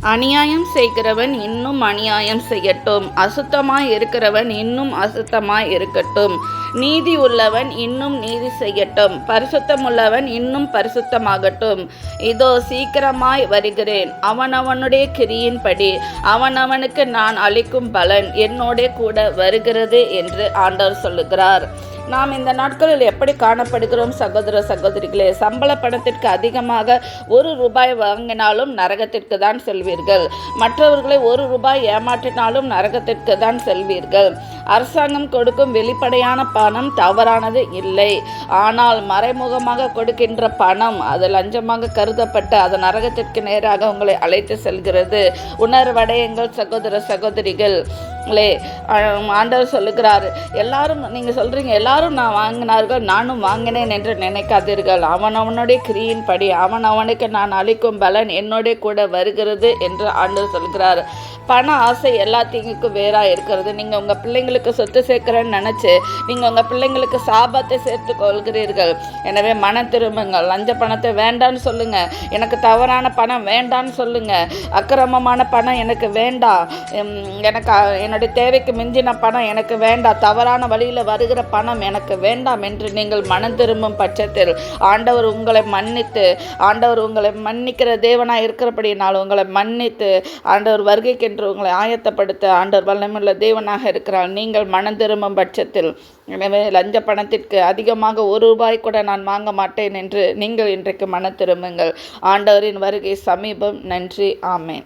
அநியாயம் செய்கிறவன் இன்னும் அநியாயம் செய்யட்டும், அசுத்தமாய் இருக்கிறவன் இன்னும் அசுத்தமாய் இருக்கட்டும், நீதி உள்ளவன் இன்னும் நீதி செய்யட்டும், பரிசுத்தம் உள்ளவன் இன்னும் பரிசுத்தமாகட்டும். இதோ சீக்கிரமாய் வருகிறேன், அவனவனுடைய கிரியின்படி அவனவனுக்கு நான் அளிக்கும் பலன் என்னோட கூட வருகிறது என்று ஆண்டவர் சொல்லுகிறார். நாம் இந்த நாட்களில் எப்படி காணப்படுகிறோம் சகோதர சகோதரிகளே? சம்பள பணத்திற்கு அதிகமாக ₹1 வாங்கினாலும் நரகத்திற்கு தான் செல்வீர்கள். மற்றவர்களை ₹1 ஏமாற்றினாலும் நரகத்திற்கு தான் செல்வீர்கள். அரசாங்கம் கொடுக்கும் வெளிப்படையான பணம் தவறானது இல்லை. ஆனால் மறைமுகமாக கொடுக்கின்ற பணம் அது லஞ்சமாக கருதப்பட்டு அது நரகத்திற்கு நேராக உங்களை அழைத்து செல்கிறது. உணர்வடையுங்கள் சகோதர சகோதரிகள். ஆண்டவர் சொல்லுகிறார், எல்லாரும் நீங்கள் சொல்கிறீங்க எல்லாரும் நான் வாங்கினார்கள் நானும் வாங்கினேன் என்று நினைக்காதீர்கள். அவனவனுடைய கிரியின்படி அவனவனுக்கு நான் அளிக்கும் பலன் என்னோட கூட வருகிறது என்று ஆண்டவர் சொல்கிறார். பண ஆசை எல்லா தீங்குக்கும் வேறாக இருக்கிறது. நீங்கள் உங்கள் பிள்ளைங்களுக்கு சொத்து சேர்க்குறேன்னு நினச்சி நீங்கள் உங்கள் பிள்ளைங்களுக்கு சாபத்தை சேர்த்து கொள்கிறீர்கள். எனவே மனம் திரும்புங்கள். லஞ்ச பணத்தை வேண்டான்னு சொல்லுங்கள். எனக்கு தவறான பணம் வேண்டான்னு சொல்லுங்கள். அக்கிரமமான பணம் எனக்கு வேண்டாம். எனக்கு என்னுடைய தேவைக்கு மிஞ்சின பணம் எனக்கு வேண்டாம். தவறான வழியில் வருகிற பணம் எனக்கு வேண்டாம் என்று நீங்கள் மனம் திரும்பும் பட்சத்தில் ஆண்டவர் உங்களை மன்னித்து, ஆண்டவர் உங்களை மன்னிக்கிற தேவனாக இருக்கிறபடினால் உங்களை மன்னித்து ஆண்டவர் வருகைக்கு என்று உங்களை ஆயத்தப்படுத்த ஆண்டவர் வல்லமையுள்ள தேவனாக இருக்கிறார். நீங்கள் மனம் திரும்பும் பட்சத்தில். எனவே லஞ்ச பணத்திற்கு அதிகமாக ₹1 கூட நான் வாங்க மாட்டேன் என்று நீங்கள் இன்றைக்கு மனம் திரும்புங்கள். ஆண்டவரின் வருகை சமீபம். நன்றி. ஆமேன்.